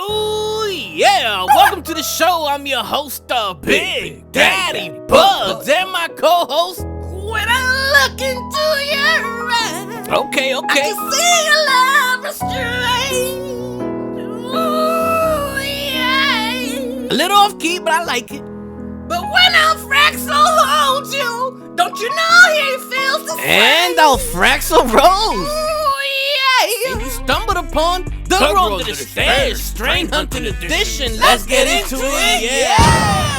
Ooh, yeah. Welcome to the show. I'm your host, Big Daddy Bugs, and my co-host. When I look into your eyes, Okay. I can see your love restrained. Ooh, yeah. A little off key, but I like it. But when Alfxl holds you, don't you know he feels the same? And Alfxl Rose. Ooh, yeah. And you stumbled upon the Grow Under the Stairs Strain Hunting Edition. Let's get into it. Yeah.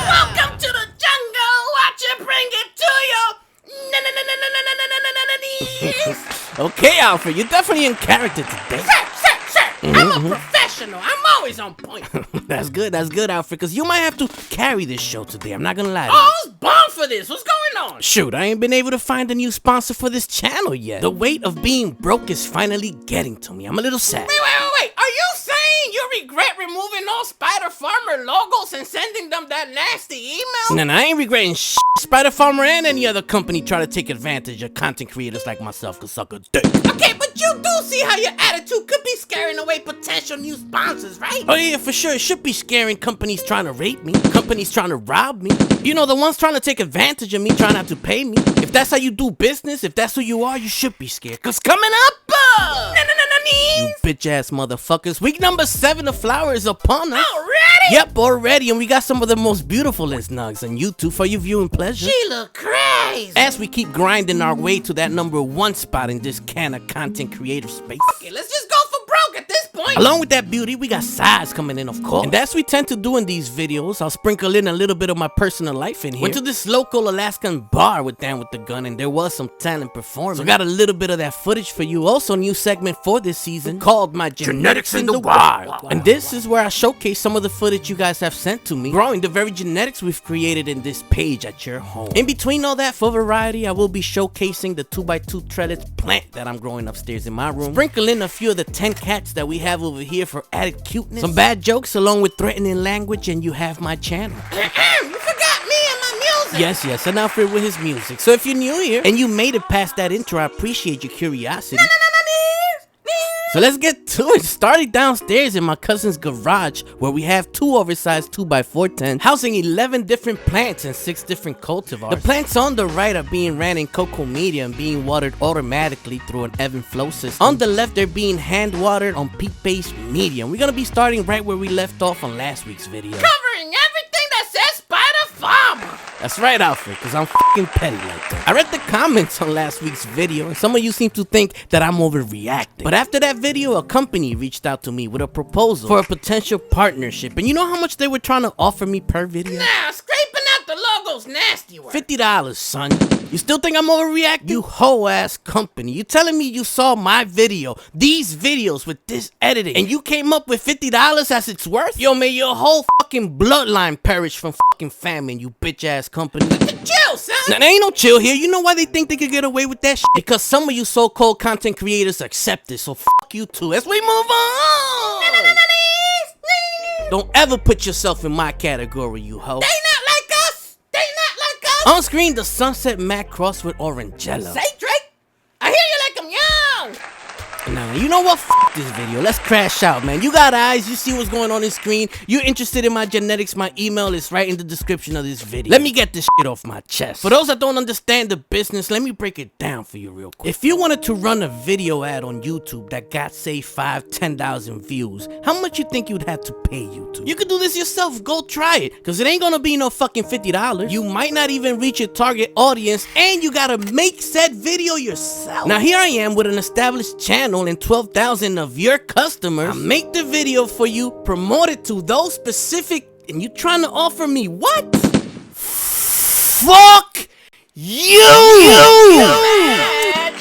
Welcome to the jungle. Watch it bring it to you. Okay, Alfred, you're definitely in character today. Sir. I'm a professional. I'm always on point. That's good, Alfred, because you might have to carry this show today. I'm not gonna lie to you. I was born for this. What's going on? Shoot, I ain't been able to find a new sponsor for this channel yet. The weight of being broke is finally getting to me. I'm a little sad. Wait. Are you saying you regret removing all Spider Farmer logos and sending them that nasty email? Nah, I ain't regretting shit. Spider Farmer and any other company try to take advantage of content creators like myself can suck a dick. Okay, but you do see how your attitude could be scaring away potential new sponsors, right? Oh yeah, for sure. It should be scaring companies trying to rape me, companies trying to rob me. You know, the ones trying to take advantage of me, trying not to pay me. If that's how you do business, if that's who you are, you should be scared. Cause coming up, you bitch ass motherfuckers, week number 7 of Flower is upon us. Already? Yep, already, and we got some of the most beautifulest nugs on YouTube for your viewing pleasure. She look crazy. As we keep grinding our way to that #1 spot in this kind of content creative space. Okay, let's just go for broke at this point. Along with that beauty, we got size coming in, of course. And as we tend to do in these videos, I'll sprinkle in a little bit of my personal life in here. Went to this local Alaskan bar with Dan with the Gun, and there was some talent performing. So got a little bit of that footage for you. Also, a new segment for this season called My Genetics in the Wild. And this is where I showcase some of the footage you guys have sent to me, growing the very genetics we've created in this page at your home. In between all that, for variety, I will be showcasing the 2x2 trellis plant that I'm growing upstairs in my room. Sprinkle in a few of the 10 cats that we have over here for added cuteness. Some bad jokes along with threatening language, and you have my channel. You forgot me and my music. Yes, and Alfred with his music. So if you're new here and you made it past that intro, I appreciate your curiosity. So let's get to it. Starting downstairs in my cousin's garage, where we have 2 oversized 2x4 tents, housing 11 different plants and 6 different cultivars. The plants on the right are being ran in cocoa media and being watered automatically through an Evan flow system. On the left, they're being hand watered on peat-based medium. We're gonna be starting right where we left off on last week's video. Covering everything that says Spider Farmer. That's right, Alfred, because I'm fucking petty like that. I read the comments on last week's video, and some of you seem to think that I'm overreacting. But after that video, a company reached out to me with a proposal for a potential partnership. And you know how much they were trying to offer me per video? Nah, scraping out the logo's nasty work. $50, son. You still think I'm overreacting? You hoe-ass company. You telling me you saw my video, these videos with this editing, and you came up with $50 as its worth? Yo, may your whole fucking bloodline perish from fucking famine, you bitch-ass company. Chill, son. Now, there ain't no chill here. You know why they think they could get away with that shit? Because some of you so-called content creators accept it, so fuck you too. As we move on. Don't ever put yourself in my category, you hoe. They not like us. On screen, the Sunset Mac crossed with Orangecello. Say, Drake, I hear you like I'm young. Nah, you know what? F this video. Let's crash out, man. You got eyes. You see what's going on screen. You're interested in my genetics. My email is right in the description of this video. Let me get this shit off my chest. For those that don't understand the business, let me break it down for you real quick. If you wanted to run a video ad on YouTube that got, say, 5,000-10,000 views, how much you think you'd have to pay YouTube? You could do this yourself. Go try it. Because it ain't gonna be no fucking $50. You might not even reach your target audience, and you gotta make said video yourself. Now, here I am with an established channel and 12,000 of your customers. I make the video for you, promote it to those specific, and you trying to offer me what? Fuck you!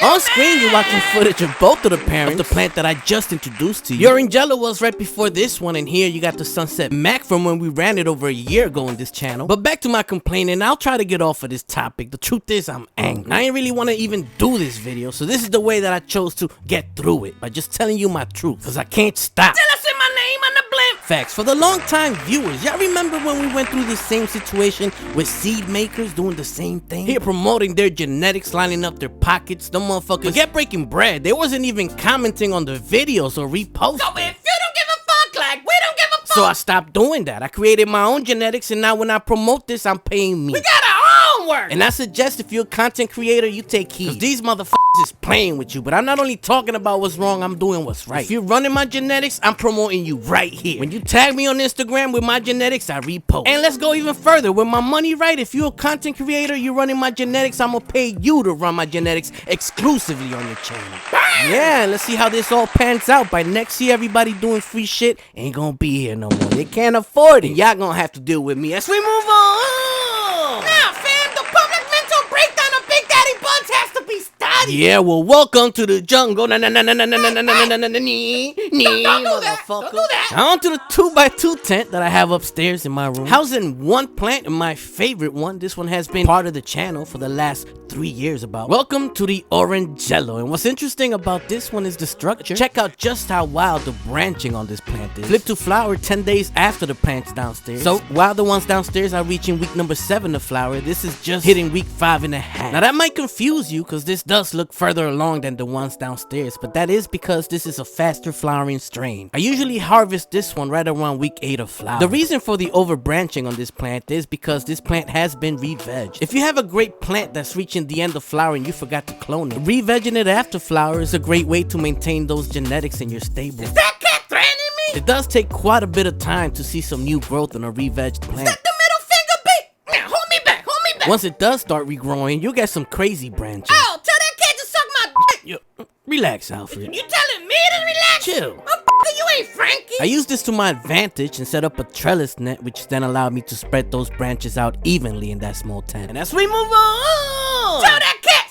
On screen, you're watching footage of both of the parents of the plant that I just introduced to you. Your Orangecello was right before this one, and here you got the Sunset Mac from when we ran it over a year ago on this channel. But back to my complaining, I'll try to get off of this topic. The truth is, I'm angry. I ain't really want to even do this video, so this is the way that I chose to get through it, by just telling you my truth, because I can't stop. Tell us in my name on the blimp. Facts. For the long-time viewers, y'all remember when we went through the same situation with seed makers doing the same thing? Here promoting their genetics, lining up their pockets. The motherfuckers forget breaking bread. They wasn't even commenting on the videos or reposting. So if you don't give a fuck like we don't give a So I stopped doing that. I created my own genetics, and now when I promote this, I'm paying me. We got our own work. And I suggest if you're a content creator, you take heed. Cause these motherfuckers is playing with you. But I'm not only talking about what's wrong, I'm doing what's right. If you're running my genetics, I'm promoting you right here. When you tag me on Instagram with my genetics, I repost. And let's go even further. With my money right, if you're a content creator, you're running my genetics, I'm gonna pay you to run my genetics exclusively on your channel. Yeah, let's see how this all pans out. By next year, everybody doing free shit ain't gonna be here no more. They can't afford it. Y'all gonna have to deal with me as we move on. Now, fam, the public mental breakdown of Big Daddy Buds has to be studied. Yeah, well, welcome to the jungle. Don't do that. Don't do that. On to the 2x2 tent that I have upstairs in my room. Housing one plant, and my favorite one. This one has been part of the channel for the last 3 years about. Welcome to the orangecello. And what's interesting about this one is the structure. Check out just how wild the branching on this plant is. Flip to flower 10 days after the plant's downstairs. So while the ones downstairs are reaching week number 7 of flower, this is just hitting week 5.5. Now that might confuse you because this does look further along than the ones downstairs, but that is because this is a faster flowering strain. I usually harvest this one right around week 8 of flower. The reason for the over branching on this plant is because this plant has been re-vegged. If you have a great plant that's reaching the end of flower and you forgot to clone it, re-vegging it after flower is a great way to maintain those genetics in your stable. Is that cat threatening me? It does take quite a bit of time to see some new growth on a re-vegged plant. Is that the middle finger beat? Now, hold me back. Once it does start regrowing, you'll get some crazy branches. Oh, tell that cat to suck my dick. Yo, relax, Alfred. You telling me to relax? Chill. You ain't Frankie. I used this to my advantage and set up a trellis net, which then allowed me to spread those branches out evenly in that small tent. And as we move on, tell that cat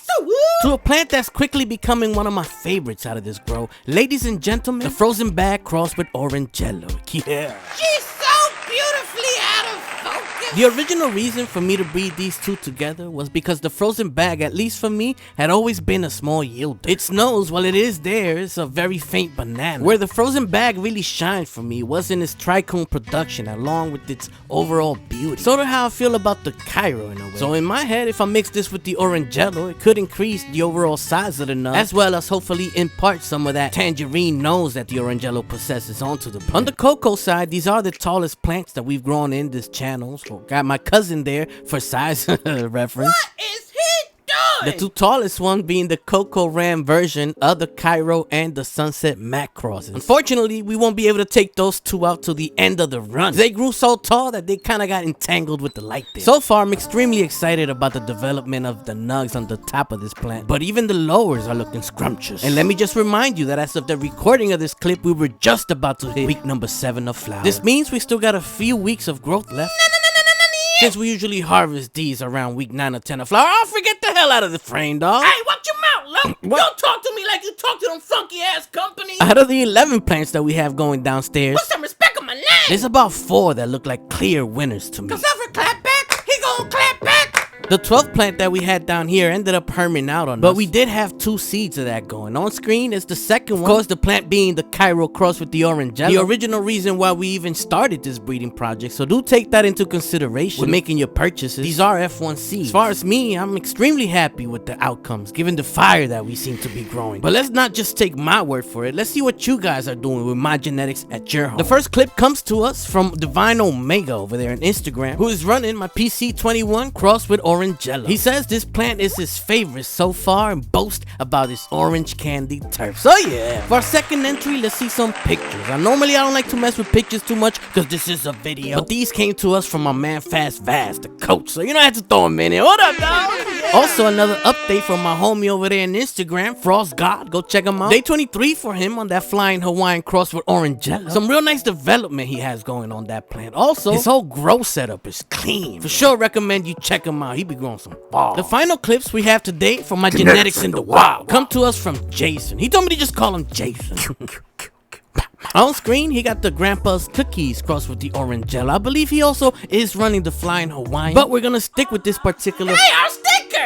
to a plant that's quickly becoming one of my favorites out of this grow. Ladies and gentlemen, the frozen bag crossed with orangecello. Yeah. She's so beautifully out of focus. The original reason for me to breed these two together was because the frozen bag, at least for me, had always been a small yielder. Its nose, while it is there, is a very faint banana. Where the frozen bag really shined for me was in its trichome production along with its overall beauty. Sort of how I feel about the Cairo in a way. So in my head, if I mix this with the orangecello, it could increase the overall size of the nut, as well as hopefully impart some of that tangerine nose that the orangecello possesses onto the plant. On the cocoa side, these are the tallest plants that we've grown in this channel. So got my cousin there for size reference. What is he doing? The two tallest ones being the Cocoa Ram version of the Cairo and the Sunset Mac crosses. Unfortunately, we won't be able to take those two out till the end of the run. They grew so tall that they kind of got entangled with the light there. So far, I'm extremely excited about the development of the nugs on the top of this plant, but even the lowers are looking scrumptious. And let me just remind you that as of the recording of this clip, we were just about to hit week number 7 of flower. This means we still got a few weeks of growth left. Since we usually harvest these around week 9 or 10 of flower, I'll forget the hell out of the frame, dog. Hey, watch your mouth, look. What? Don't talk to me like you talk to them funky ass companies. Out of the 11 plants that we have going downstairs, Put some respect on my name. there's about 4 that look like clear winners to me. Cause Alfred clap back, he gon' clap back. The 12th plant that we had down here ended up herming out on us, but we did have 2 seeds of that going. On screen is the second one, of course the plant being the Cairo cross with the orangecello, the original reason why we even started this breeding project, so do take that into consideration when making your purchases. These are F1 seeds. As far as me, I'm extremely happy with the outcomes, given the fire that we seem to be growing. But let's not just take my word for it, let's see what you guys are doing with my genetics at your home. The first clip comes to us from Divine Omega over there on Instagram, who is running my PC21 cross with orangecello. He says this plant is his favorite so far and boasts about his orange candy turf. So yeah, for our second entry, let's see some pictures. Normally I don't like to mess with pictures too much because this is a video, but these came to us from my man Fast Vaz, the coach, so you know I had to throw him in here. What up, dog? Yeah. Also another update from my homie over there on Instagram, Frost God. Go check him out. Day 23 for him on that flying Hawaiian cross with orangecello. Some real nice development he has going on that plant. Also, his whole grow setup is clean. For sure recommend you check him out. He be growing some balls. The final clips we have today from my genetics in the wild come to us from Jason. He told me to just call him Jason. On screen, he got the Grandpa's Cookies crossed with the orangecello. I believe he also is running the flying Hawaiian, but we're gonna stick with this particular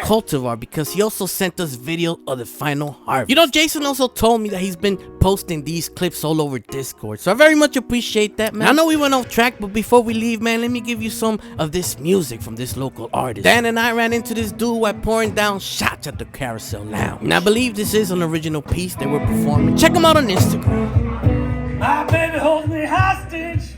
cultivar because he also sent us video of the final harvest. You know, Jason also told me that he's been posting these clips all over Discord, so I very much appreciate that, man. I know we went off track, but before we leave, man, let me give you some of this music from this local artist. Dan and I ran into this dude while pouring down shots at the Carousel Lounge, and I believe this is an original piece they were performing. Check them out on Instagram. My baby holds me hostage.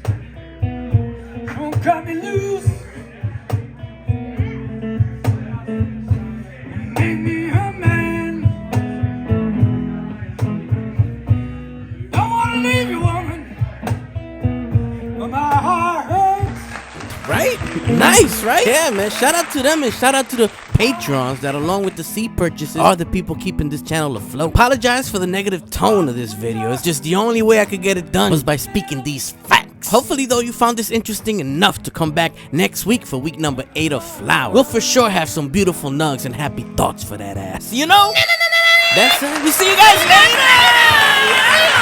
Nice, right? Yeah, man. Shout out to them and shout out to the patrons that, along with the seed purchases, are the people keeping this channel afloat. Apologize for the negative tone of this video. It's just the only way I could get it done was by speaking these facts. Hopefully, though, you found this interesting enough to come back next week for week number 8 of Flower. We'll for sure have some beautiful nugs and happy thoughts for that ass. You know? That's it. We see you guys later.